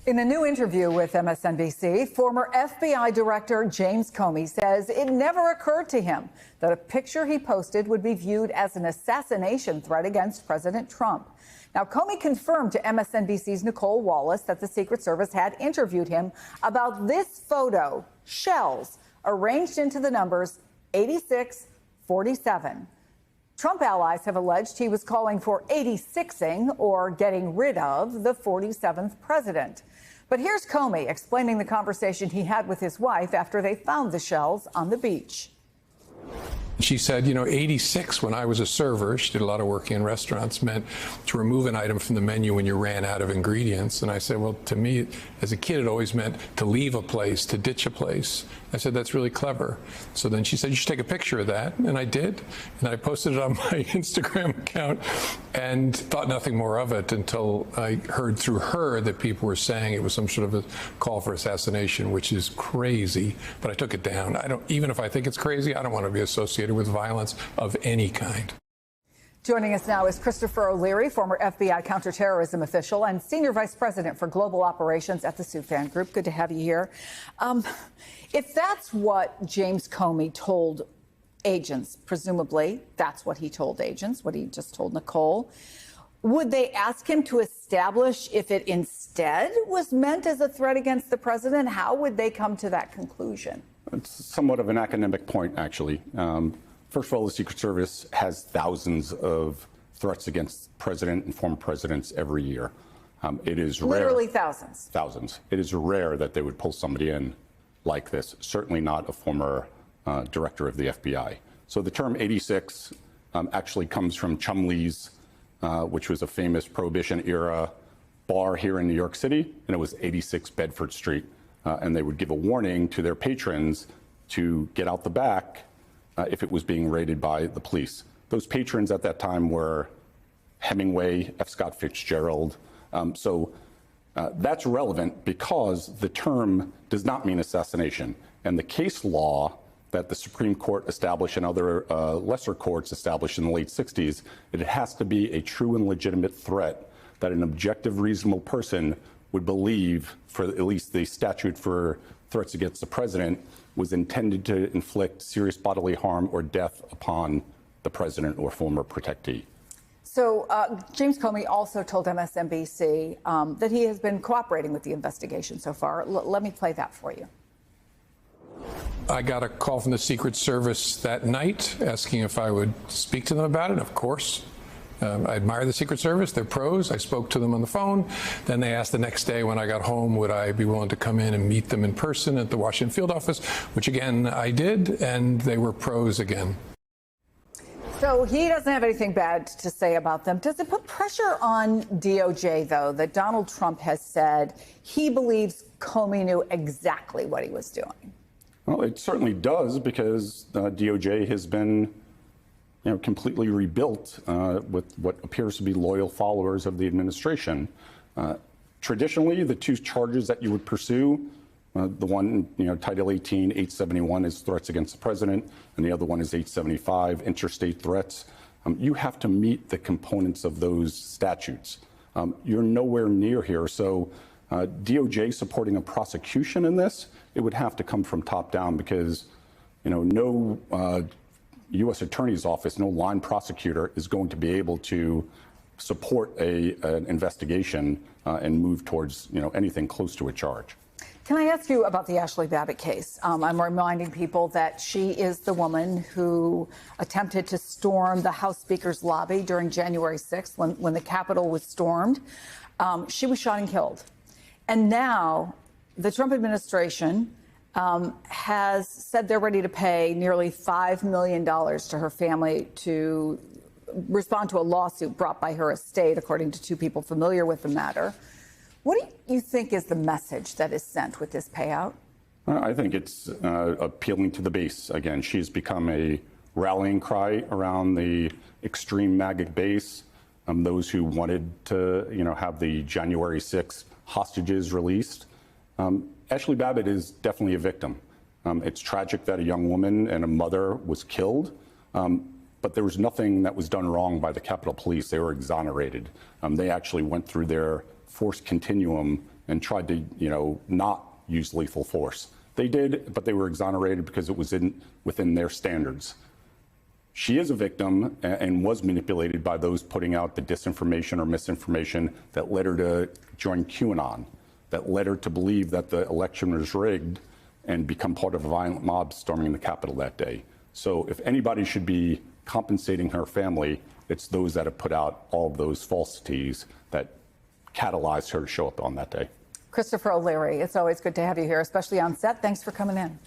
In a new interview with MSNBC, former FBI Director James Comey says it never occurred to him that a picture he posted would be viewed as an assassination threat against President Trump. Now, Comey confirmed to MSNBC's Nicole Wallace that the Secret Service had interviewed him about this photo, shells, arranged into the numbers 8647. Trump allies have alleged he was calling for 86ing or getting rid of the 47th president. But here's Comey explaining the conversation he had with his wife after they found the shells on the beach. She said, 86 when I was a server, she did a lot of work in restaurants, meant to remove an item from the menu when you ran out of ingredients. And I said, well, to me, as a kid, it always meant to leave a place, to ditch a place. I said, that's really clever. So then she said, you should take a picture of that. And I did. And I posted it on my Instagram account and thought nothing more of it until I heard through her that people were saying it was some sort of a call for assassination, which is crazy. But I took it down. Even if I think it's crazy, I don't want to be associated with violence of any kind. Joining us now is Christopher O'Leary, former FBI counterterrorism official and senior vice president for global operations at the Soufan Group. Good to have you here. If that's what James Comey told agents, presumably that's what he told agents, what he just told Nicole, would they ask him to establish if it instead was meant as a threat against the president? How would they come to that conclusion? It's somewhat of an academic point, actually. First of all, the Secret Service has thousands of threats against president and former presidents every year. It is rare. Literally thousands. Thousands. It is rare that they would pull somebody in like this, certainly not a former director of the FBI. So the term 86 actually comes from Chumley's, which was a famous Prohibition-era bar here in New York City, and it was 86 Bedford Street. And they would give a warning to their patrons to get out the back if it was being raided by the police. Those patrons at that time were Hemingway, F. Scott Fitzgerald. So that's relevant because the term does not mean assassination. And the case law that the Supreme Court established and other lesser courts established in the late 60s, it has to be a true and legitimate threat that an objective, reasonable person would believe, for at least the statute for threats against the president, was intended to inflict serious bodily harm or death upon the president or former protectee. So James Comey also told MSNBC that he has been cooperating with the investigation so far. Let me play that for you. I got a call from the Secret Service that night asking if I would speak to them about it. Of course. I admire the Secret Service. They're pros. I spoke to them on the phone. Then they asked the next day when I got home, would I be willing to come in and meet them in person at the Washington field office, which again I did, and they were pros again. So he doesn't have anything bad to say about them. Does it put pressure on DOJ, though, that Donald Trump has said he believes Comey knew exactly what he was doing? Well, it certainly does, because DOJ has been completely rebuilt with what appears to be loyal followers of the administration. Traditionally, the two charges that you would pursue, the one, Title 18, 871 is threats against the president, and the other one is 875, interstate threats. You have to meet the components of those statutes. You're nowhere near here. So DOJ supporting a prosecution in this, it would have to come from top down, because, no U.S. Attorney's Office, no line prosecutor is going to be able to support an investigation and move towards, anything close to a charge. Can I ask you about the Ashley Babbitt case? I'm reminding people that she is the woman who attempted to storm the House Speaker's lobby during January 6th when the Capitol was stormed. She was shot and killed. And now the Trump administration has said they're ready to pay nearly $5 million to her family to respond to a lawsuit brought by her estate, according to two people familiar with the matter. What do you think is the message that is sent with this payout? I think it's appealing to the base. Again, she's become a rallying cry around the extreme MAGA base, those who wanted to, have the January 6th hostages released. Ashley Babbitt is definitely a victim. It's tragic that a young woman and a mother was killed, but there was nothing that was done wrong by the Capitol Police. They were exonerated. They actually went through their force continuum and tried to, not use lethal force. They did, but they were exonerated because it was within their standards. She is a victim and was manipulated by those putting out the disinformation or misinformation that led her to join QAnon, that led her to believe that the election was rigged and become part of a violent mob storming the Capitol that day. So if anybody should be compensating her family, it's those that have put out all of those falsities that catalyzed her to show up on that day. Christopher O'Leary, it's always good to have you here, especially on set. Thanks for coming in.